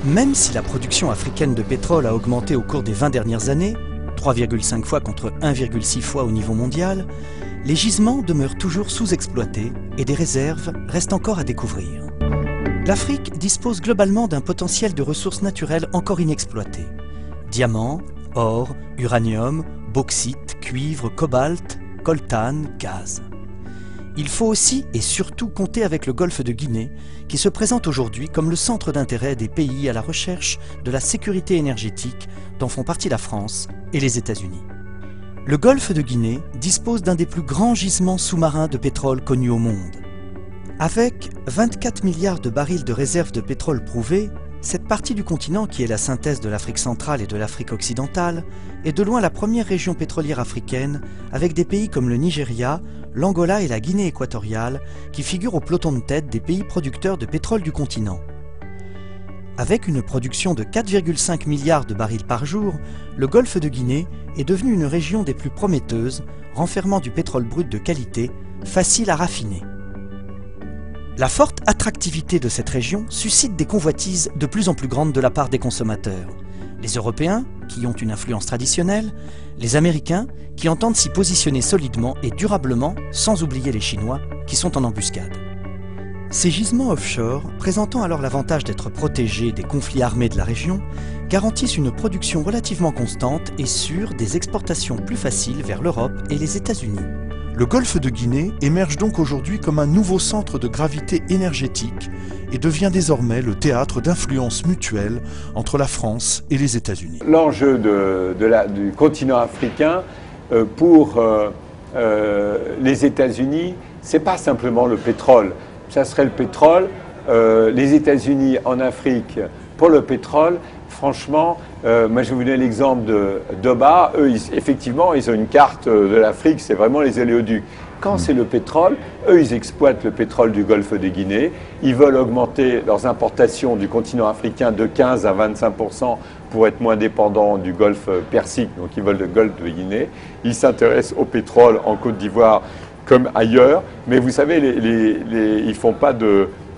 Même si la production africaine de pétrole a augmenté au cours des 20 dernières années, 3,5 fois contre 1,6 fois au niveau mondial, les gisements demeurent toujours sous-exploités et des réserves restent encore à découvrir. L'Afrique dispose globalement d'un potentiel de ressources naturelles encore inexploitées. Diamants, or, uranium, bauxite, cuivre, cobalt, coltan, gaz. Il faut aussi et surtout compter avec le golfe de Guinée, qui se présente aujourd'hui comme le centre d'intérêt des pays à la recherche de la sécurité énergétique dont font partie la France et les États-Unis. Le golfe de Guinée dispose d'un des plus grands gisements sous-marins de pétrole connus au monde. Avec 24 milliards de barils de réserves de pétrole prouvées, cette partie du continent qui est la synthèse de l'Afrique centrale et de l'Afrique occidentale est de loin la première région pétrolière africaine avec des pays comme le Nigeria, l'Angola et la Guinée équatoriale qui figurent au peloton de tête des pays producteurs de pétrole du continent. Avec une production de 4,5 milliards de barils par jour, le golfe de Guinée est devenu une région des plus prometteuses, renfermant du pétrole brut de qualité, facile à raffiner. La forte attractivité de cette région suscite des convoitises de plus en plus grandes de la part des consommateurs. Les Européens, qui ont une influence traditionnelle, les Américains, qui entendent s'y positionner solidement et durablement, sans oublier les Chinois, qui sont en embuscade. Ces gisements offshore, présentant alors l'avantage d'être protégés des conflits armés de la région, garantissent une production relativement constante et sûre des exportations plus faciles vers l'Europe et les États-Unis. Le golfe de Guinée émerge donc aujourd'hui comme un nouveau centre de gravité énergétique et devient désormais le théâtre d'influences mutuelles entre la France et les États-Unis. L'enjeu du continent africain pour les États-Unis, c'est pas simplement le pétrole. Ça serait le pétrole. Les États-Unis en Afrique pour le pétrole, franchement, moi je vais vous donner l'exemple de Doba. Eux, effectivement, ils ont une carte de l'Afrique, c'est vraiment les oléoducs. Quand c'est le pétrole, eux, ils exploitent le pétrole du golfe de Guinée. Ils veulent augmenter leurs importations du continent africain de 15 à 25% pour être moins dépendants du golfe Persique. Donc ils veulent le golfe de Guinée. Ils s'intéressent au pétrole en Côte d'Ivoire comme ailleurs. Mais vous savez,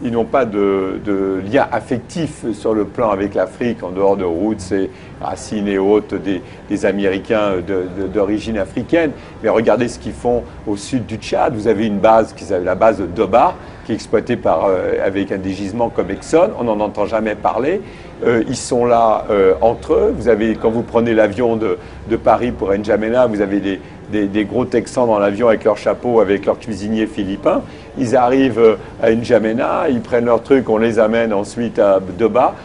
ils n'ont pas de lien affectif sur le plan avec l'Afrique, en dehors de Roots et Racine et autres des Américains d'origine africaine. Mais regardez ce qu'ils font au sud du Tchad. Vous avez une base qui s'appelle la base de Doba, qui est exploitée avec un dégisement comme Exxon. On n'en entend jamais parler. Ils sont là entre eux. Quand vous prenez l'avion de Paris pour N'Djamena, vous avez des gros Texans dans l'avion avec leur chapeau, avec leur cuisinier philippin. Ils arrivent à N'Djamena, ils prennent leur truc, on les amène ensuite à Doba.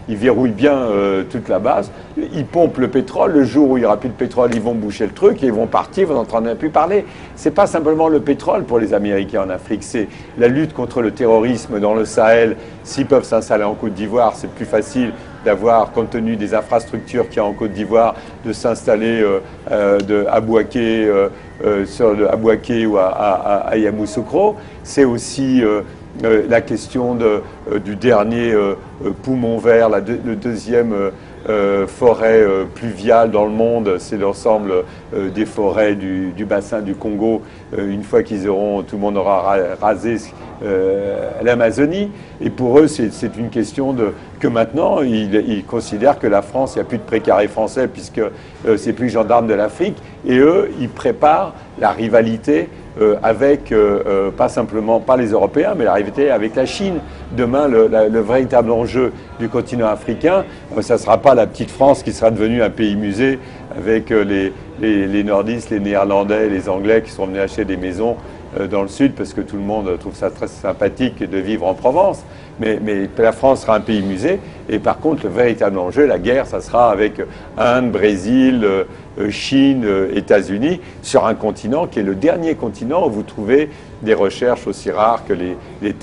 Ils verrouillent bien toute la base. Ils pompent le pétrole. Le jour où il n'y aura plus de pétrole, ils vont boucher le truc et ils vont partir, vous n'entendrez plus parler. Ce n'est pas simplement le pétrole pour les Américains en Afrique, c'est la lutte contre le terrorisme dans le Sahel. S'ils peuvent s'installer en Côte d'Ivoire, c'est plus facile d'avoir, compte tenu des infrastructures qu'il y a en Côte d'Ivoire, de s'installer à Bouaké ou à Yamoussoukro. C'est aussi la question du dernier poumon vert, le deuxième forêt pluviale dans le monde, c'est l'ensemble des forêts du bassin du Congo. Une fois tout le monde aura rasé l'Amazonie. Et pour eux, c'est une question que maintenant, ils considèrent que la France, il n'y a plus de précaré français puisque c'est plus gendarme de l'Afrique. Et eux, ils préparent la rivalité avec, pas les Européens, mais la rivalité avec la Chine. Demain, le véritable enjeu du continent africain, ça ne sera pas la petite France qui sera devenue un pays musée avec les nordistes, les néerlandais, les anglais qui sont venus acheter des maisons dans le sud parce que tout le monde trouve ça très sympathique de vivre en Provence. Mais la France sera un pays musée. Et par contre, le véritable enjeu, la guerre, ça sera avec Inde, Brésil, Chine, États-Unis, sur un continent qui est le dernier continent où vous trouvez des recherches aussi rares que les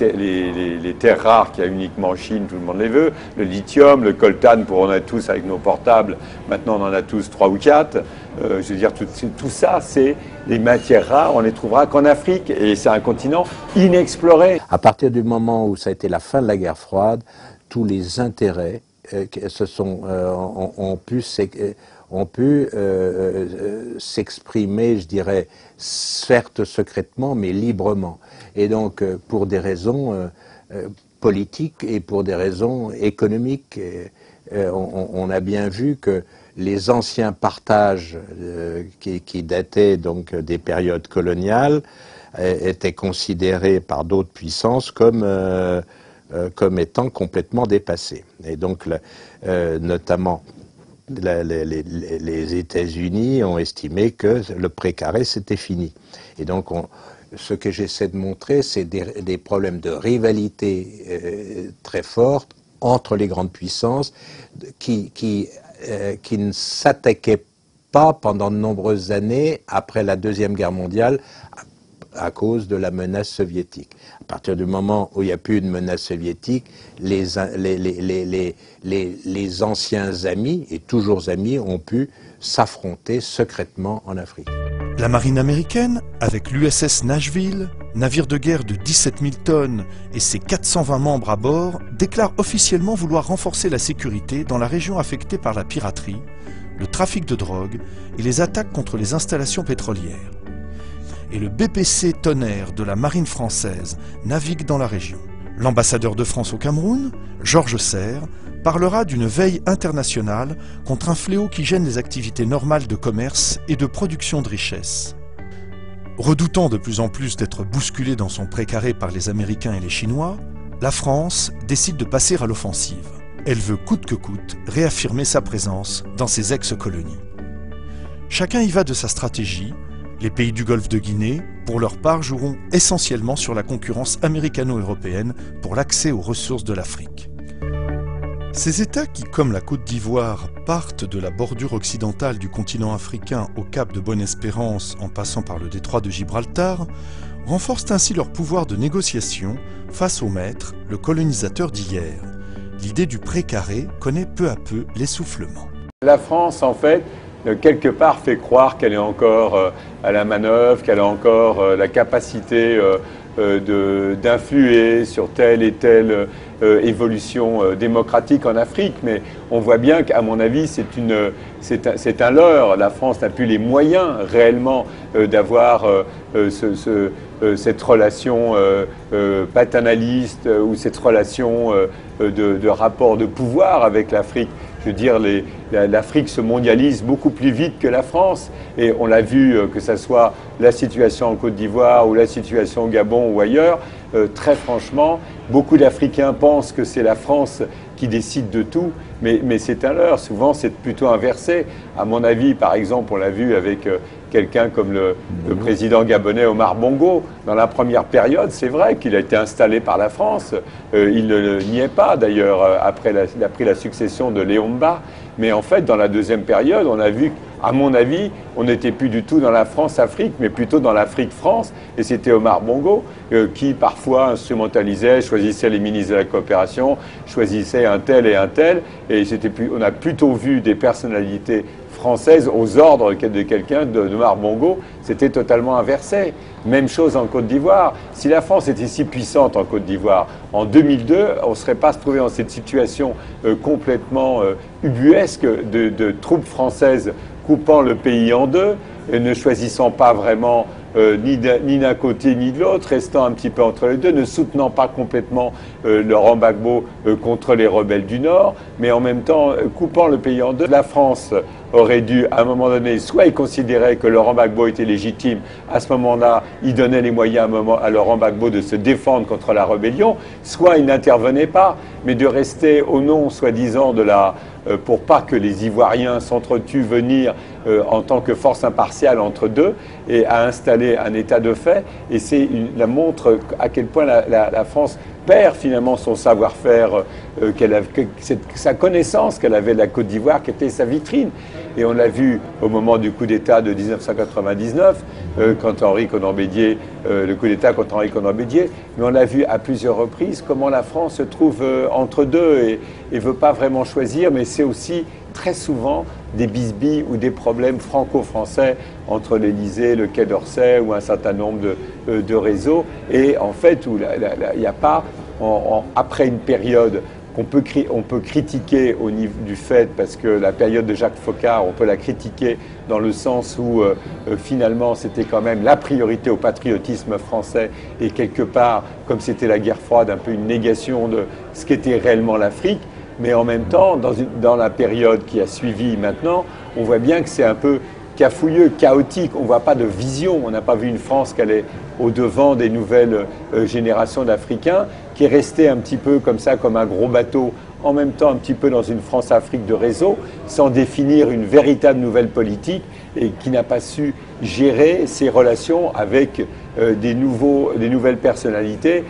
terres rares qu'il y a uniquement en Chine, tout le monde les veut, le lithium, le coltan, pour on en a tous avec nos portables, maintenant on en a tous 3 ou 4. Je veux dire, tout ça, c'est des matières rares, on les trouvera qu'en Afrique, et c'est un continent inexploré. À partir du moment où ça a été la fin de la guerre froide, tous les intérêts ont pu s'exprimer, je dirais, certes secrètement, mais librement. Et donc, pour des raisons politiques et pour des raisons économiques. On a bien vu que les anciens partages qui dataient donc des périodes coloniales étaient considérés par d'autres puissances comme étant complètement dépassés. Et donc, notamment, les États-Unis ont estimé que le précaré, c'était fini. Et donc, ce que j'essaie de montrer, c'est des problèmes de rivalité très fortes entre les grandes puissances qui ne s'attaquaient pas pendant de nombreuses années après la Deuxième Guerre mondiale à cause de la menace soviétique. À partir du moment où il n'y a plus de menace soviétique, les anciens amis, et toujours amis, ont pu s'affronter secrètement en Afrique. La marine américaine, avec l'USS Nashville, navire de guerre de 17 000 tonnes et ses 420 membres à bord, déclare officiellement vouloir renforcer la sécurité dans la région affectée par la piraterie, le trafic de drogue et les attaques contre les installations pétrolières. Et le BPC Tonnerre de la marine française navigue dans la région. L'ambassadeur de France au Cameroun, Georges Serre, parlera d'une veille internationale contre un fléau qui gêne les activités normales de commerce et de production de richesses. Redoutant de plus en plus d'être bousculée dans son précaré par les Américains et les Chinois, la France décide de passer à l'offensive. Elle veut coûte que coûte réaffirmer sa présence dans ses ex-colonies. Chacun y va de sa stratégie. Les pays du Golfe de Guinée, pour leur part, joueront essentiellement sur la concurrence américano-européenne pour l'accès aux ressources de l'Afrique. Ces États qui, comme la Côte d'Ivoire, partent de la bordure occidentale du continent africain au cap de Bonne-Espérance en passant par le détroit de Gibraltar, renforcent ainsi leur pouvoir de négociation face au maître, le colonisateur d'hier. L'idée du précaré connaît peu à peu l'essoufflement. La France, en fait, quelque part fait croire qu'elle est encore à la manœuvre, qu'elle a encore la capacité d'influer sur telle et telle évolution démocratique en Afrique, mais on voit bien qu'à mon avis c'est un leurre. La France n'a plus les moyens réellement d'avoir cette relation paternaliste ou cette relation de rapport de pouvoir avec l'Afrique. Je veux dire, l'Afrique se mondialise beaucoup plus vite que la France. Et on l'a vu, que ce soit la situation en Côte d'Ivoire ou la situation au Gabon ou ailleurs, très franchement, beaucoup d'Africains pensent que c'est la France qui décide de tout, mais c'est un leurre. Souvent, c'est plutôt inversé. À mon avis, par exemple, on l'a vu avec quelqu'un comme le président gabonais Omar Bongo. Dans la première période, c'est vrai qu'il a été installé par la France. Il ne le niait pas, d'ailleurs, après il a pris la succession de Léon Mba. Mais en fait, dans la deuxième période, on a vu, à mon avis, on n'était plus du tout dans la France-Afrique, mais plutôt dans l'Afrique-France. Et c'était Omar Bongo qui, parfois, instrumentalisait, choisissait les ministres de la coopération, choisissait un tel. Et on a plutôt vu des personnalités françaises aux ordres de quelqu'un, d'Omar Bongo. C'était totalement inversé. Même chose en Côte d'Ivoire. Si la France était si puissante en Côte d'Ivoire, en 2002, on ne serait pas trouvé dans cette situation complètement ubuesque de troupes françaises coupant le pays en deux, et ne choisissant pas vraiment ni d'un côté ni de l'autre, restant un petit peu entre les deux, ne soutenant pas complètement Laurent Gbagbo contre les rebelles du Nord, mais en même temps coupant le pays en deux. La France aurait dû, à un moment donné, soit il considérait que Laurent Gbagbo était légitime, à ce moment-là, il donnait les moyens à Laurent Gbagbo de se défendre contre la rébellion, soit il n'intervenait pas, mais de rester au nom, soi-disant, pour pas que les Ivoiriens s'entretuent, venir en tant que force impartiale entre deux et à installer un état de fait. Et c'est la montre à quel point la France perd finalement son savoir-faire, sa connaissance qu'elle avait de la Côte d'Ivoire, qui était sa vitrine. Et on l'a vu au moment du coup d'État de 1999, quand le coup d'État contre Henri Konan-Bédier, mais on l'a vu à plusieurs reprises comment la France se trouve entre deux et ne veut pas vraiment choisir, mais c'est aussi très souvent des bisbilles ou des problèmes franco-français entre l'Élysée, le Quai d'Orsay ou un certain nombre de réseaux. Et en fait, il n'y a pas, après une période qu'on peut, on peut critiquer au niveau du fait, parce que la période de Jacques Foccart, on peut la critiquer dans le sens où finalement c'était quand même la priorité au patriotisme français et quelque part, comme c'était la guerre froide, un peu une négation de ce qu'était réellement l'Afrique. Mais en même temps, dans la période qui a suivi maintenant, on voit bien que c'est un peu cafouilleux, chaotique. On ne voit pas de vision. On n'a pas vu une France qui allait au-devant des nouvelles générations d'Africains, qui est restée un petit peu comme ça, comme un gros bateau, en même temps un petit peu dans une France-Afrique de réseau, sans définir une véritable nouvelle politique et qui n'a pas su gérer ses relations avec des nouvelles personnalités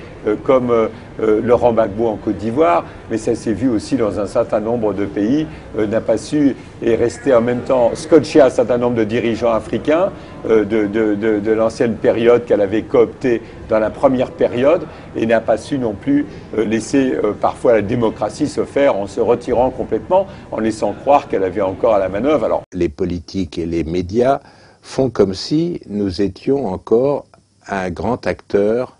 comme Laurent Gbagbo en Côte d'Ivoire, mais ça s'est vu aussi dans un certain nombre de pays, n'a pas su et rester en même temps scotché à un certain nombre de dirigeants africains de l'ancienne période qu'elle avait cooptée dans la première période et n'a pas su non plus laisser parfois la démocratie se faire en se retirant complètement, en laissant croire qu'elle avait encore à la manœuvre. Alors, les politiques et les médias font comme si nous étions encore un grand acteur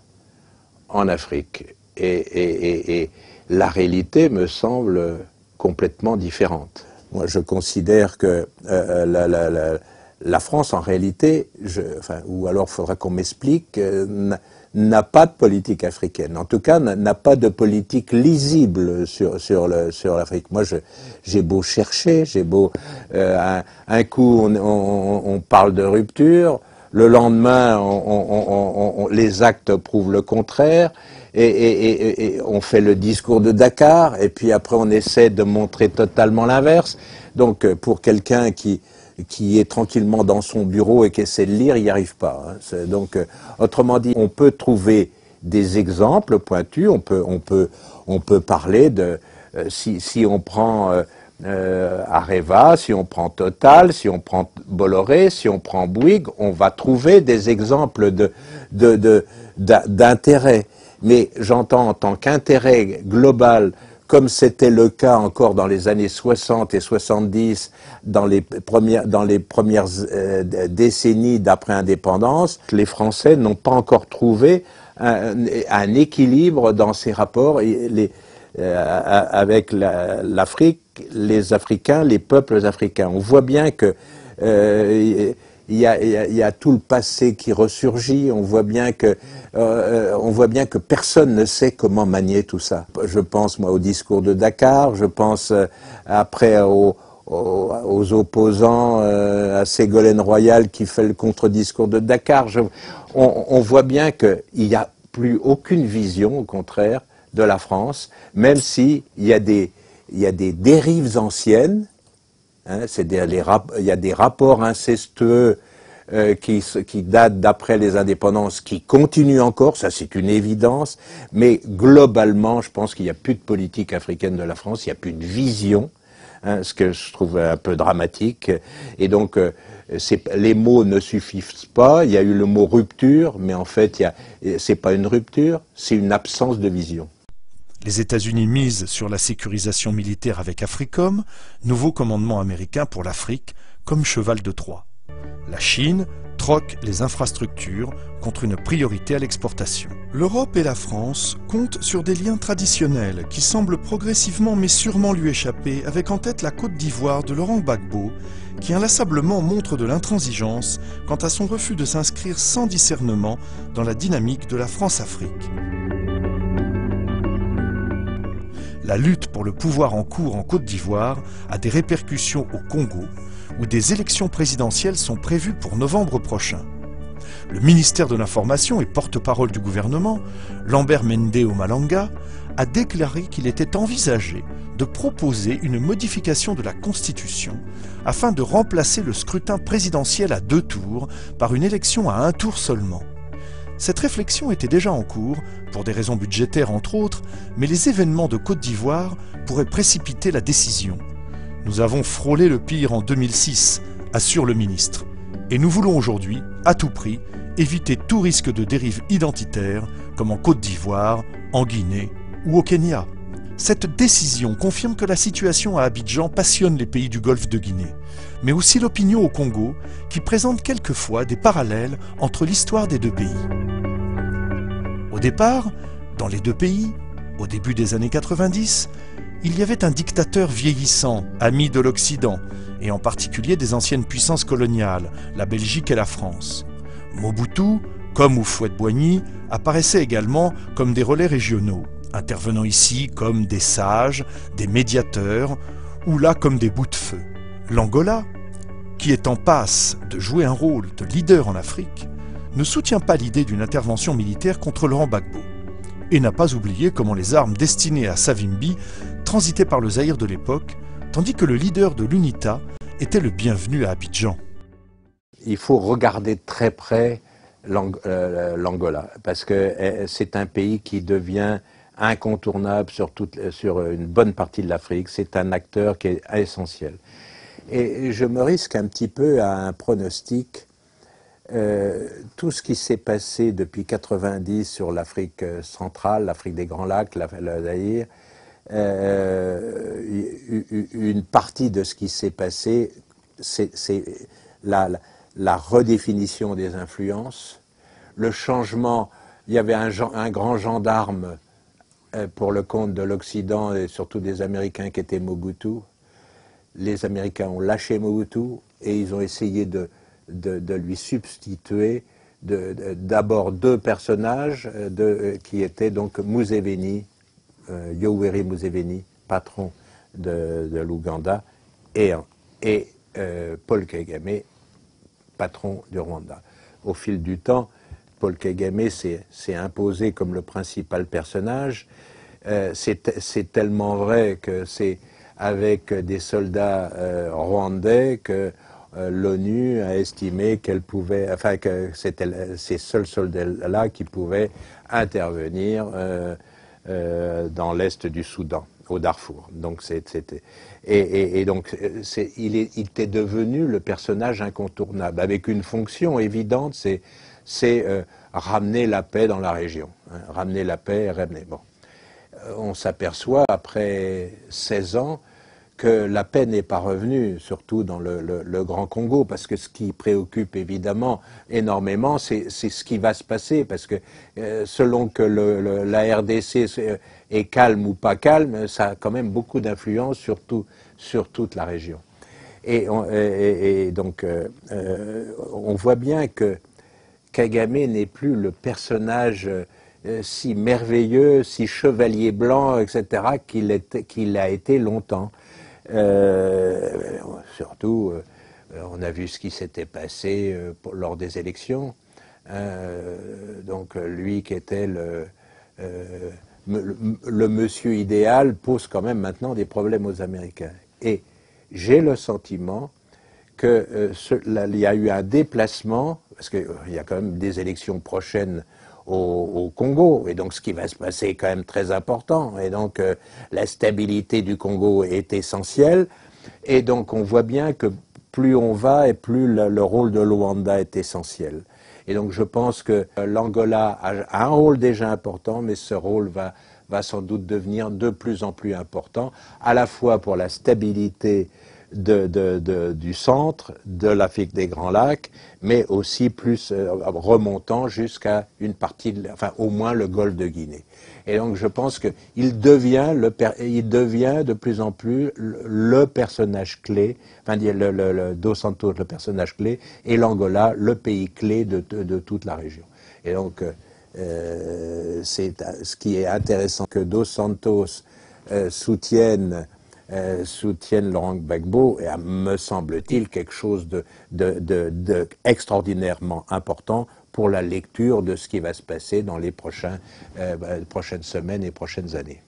en Afrique. Et la réalité me semble complètement différente. Moi, je considère que la France, en réalité, ou alors il faudra qu'on m'explique, n'a pas de politique africaine. En tout cas, n'a pas de politique lisible sur l'Afrique. Moi, j'ai beau chercher, j'ai beau... un coup, on parle de rupture, le lendemain, les actes prouvent le contraire, et on fait le discours de Dakar, et puis après, on essaie de montrer totalement l'inverse. Donc, pour quelqu'un qui est tranquillement dans son bureau et qui essaie de lire, il n'y arrive pas. Hein. Donc, autrement dit, on peut trouver des exemples pointus, on peut parler de... si on prend Areva, si on prend Total, si on prend Bolloré, si on prend Bouygues, on va trouver des exemples d'intérêt. Mais j'entends en tant qu'intérêt global, comme c'était le cas encore dans les années 60 et 70, dans les premières décennies d'après-indépendance, les Français n'ont pas encore trouvé un équilibre dans ces rapports avec l'Afrique, les Africains, les peuples africains. On voit bien que il y a tout le passé qui ressurgit. On voit bien que personne ne sait comment manier tout ça. Je pense moi au discours de Dakar. Je pense après aux opposants, à Ségolène Royal qui fait le contre-discours de Dakar. On voit bien qu'il n'y a plus aucune vision, au contraire, de la France, même s'il y a des dérives anciennes. Hein, il y a des rapports incestueux qui datent d'après les indépendances, qui continuent encore, ça c'est une évidence, mais globalement, je pense qu'il n'y a plus de politique africaine de la France, il n'y a plus de vision, hein, ce que je trouve un peu dramatique, et donc les mots ne suffisent pas, il y a eu le mot rupture, mais en fait, c'est pas une rupture, c'est une absence de vision. Les États-Unis misent sur la sécurisation militaire avec Africom, nouveau commandement américain pour l'Afrique, comme cheval de Troie. La Chine troque les infrastructures contre une priorité à l'exportation. L'Europe et la France comptent sur des liens traditionnels qui semblent progressivement mais sûrement lui échapper, avec en tête la Côte d'Ivoire de Laurent Gbagbo, qui inlassablement montre de l'intransigeance quant à son refus de s'inscrire sans discernement dans la dynamique de la France-Afrique. La lutte pour le pouvoir en cours en Côte d'Ivoire a des répercussions au Congo, où des élections présidentielles sont prévues pour novembre prochain. Le ministère de l'Information et porte-parole du gouvernement, Lambert Mende Omalanga, a déclaré qu'il était envisagé de proposer une modification de la Constitution afin de remplacer le scrutin présidentiel à 2 tours par une élection à 1 tour seulement. Cette réflexion était déjà en cours, pour des raisons budgétaires entre autres, mais les événements de Côte d'Ivoire pourraient précipiter la décision. Nous avons frôlé le pire en 2006, assure le ministre. Et nous voulons aujourd'hui, à tout prix, éviter tout risque de dérive identitaire, comme en Côte d'Ivoire, en Guinée ou au Kenya. Cette décision confirme que la situation à Abidjan passionne les pays du Golfe de Guinée, mais aussi l'opinion au Congo, qui présente quelquefois des parallèles entre l'histoire des 2 pays. Au départ, dans les 2 pays, au début des années 90, il y avait un dictateur vieillissant, ami de l'Occident, et en particulier des anciennes puissances coloniales, la Belgique et la France. Mobutu, comme Houphouët-Boigny, apparaissaient également comme des relais régionaux, intervenant ici comme des sages, des médiateurs, ou là comme des bouts de feu. L'Angola, qui est en passe de jouer un rôle de leader en Afrique, ne soutient pas l'idée d'une intervention militaire contre Laurent Gbagbo, et n'a pas oublié comment les armes destinées à Savimbi transitaient par le Zaïre de l'époque, tandis que le leader de l'UNITA était le bienvenu à Abidjan. Il faut regarder de très près l'Angola, parce que c'est un pays qui devient incontournable sur une bonne partie de l'Afrique. C'est un acteur qui est essentiel. Et je me risque un petit peu à un pronostic. Tout ce qui s'est passé depuis 90 sur l'Afrique centrale, l'Afrique des Grands Lacs, le Zaïre, une partie de ce qui s'est passé, c'est la redéfinition des influences, le changement. Il y avait un grand gendarme pour le compte de l'Occident et surtout des Américains qui était Mobutu. Les Américains ont lâché Mobutu et ils ont essayé de lui substituer d'abord deux personnages qui étaient donc Museveni, Yoweri Museveni, patron de l'Ouganda, et Paul Kagame, patron du Rwanda. Au fil du temps, Paul Kagame s'est imposé comme le principal personnage. C'est tellement vrai que c'est avec des soldats rwandais que l'ONU a estimé qu'elle pouvait, enfin que c'était ces seuls soldats-là qui pouvaient intervenir dans l'est du Soudan, au Darfour. Donc donc il était devenu le personnage incontournable, avec une fonction évidente, c'est ramener la paix dans la région, hein, ramener la paix, ramener. Bon, on s'aperçoit après 16 ans que la paix n'est pas revenue, surtout dans le Grand Congo, parce que ce qui préoccupe évidemment énormément, c'est ce qui va se passer, parce que selon que la RDC est calme ou pas calme, ça a quand même beaucoup d'influence sur toute la région. Et donc, on voit bien que Kagame n'est plus le personnage si merveilleux, si chevalier blanc, etc., qu'il a été longtemps. Surtout, on a vu ce qui s'était passé lors des élections. Donc lui qui était le monsieur idéal pose quand même maintenant des problèmes aux Américains. Et j'ai le sentiment qu'il y a eu un déplacement, parce qu'il y a quand même des élections prochaines au Congo, et donc ce qui va se passer est quand même très important, et donc la stabilité du Congo est essentielle, et donc on voit bien que plus on va et plus le rôle de Luanda est essentiel. Et donc je pense que l'Angola a un rôle déjà important, mais ce rôle va sans doute devenir de plus en plus important, à la fois pour la stabilité du centre, de l'Afrique des Grands Lacs, mais aussi plus remontant jusqu'à une partie, enfin au moins le golfe de Guinée. Et donc je pense qu'il devient de plus en plus le personnage clé, enfin le Dos Santos le personnage clé, et l'Angola le pays clé de toute la région. Et donc c'est ce qui est intéressant, que Dos Santos soutienne Laurent Gbagbo, et me semble-t-il quelque chose de extraordinairement important pour la lecture de ce qui va se passer dans les prochaines semaines et prochaines années.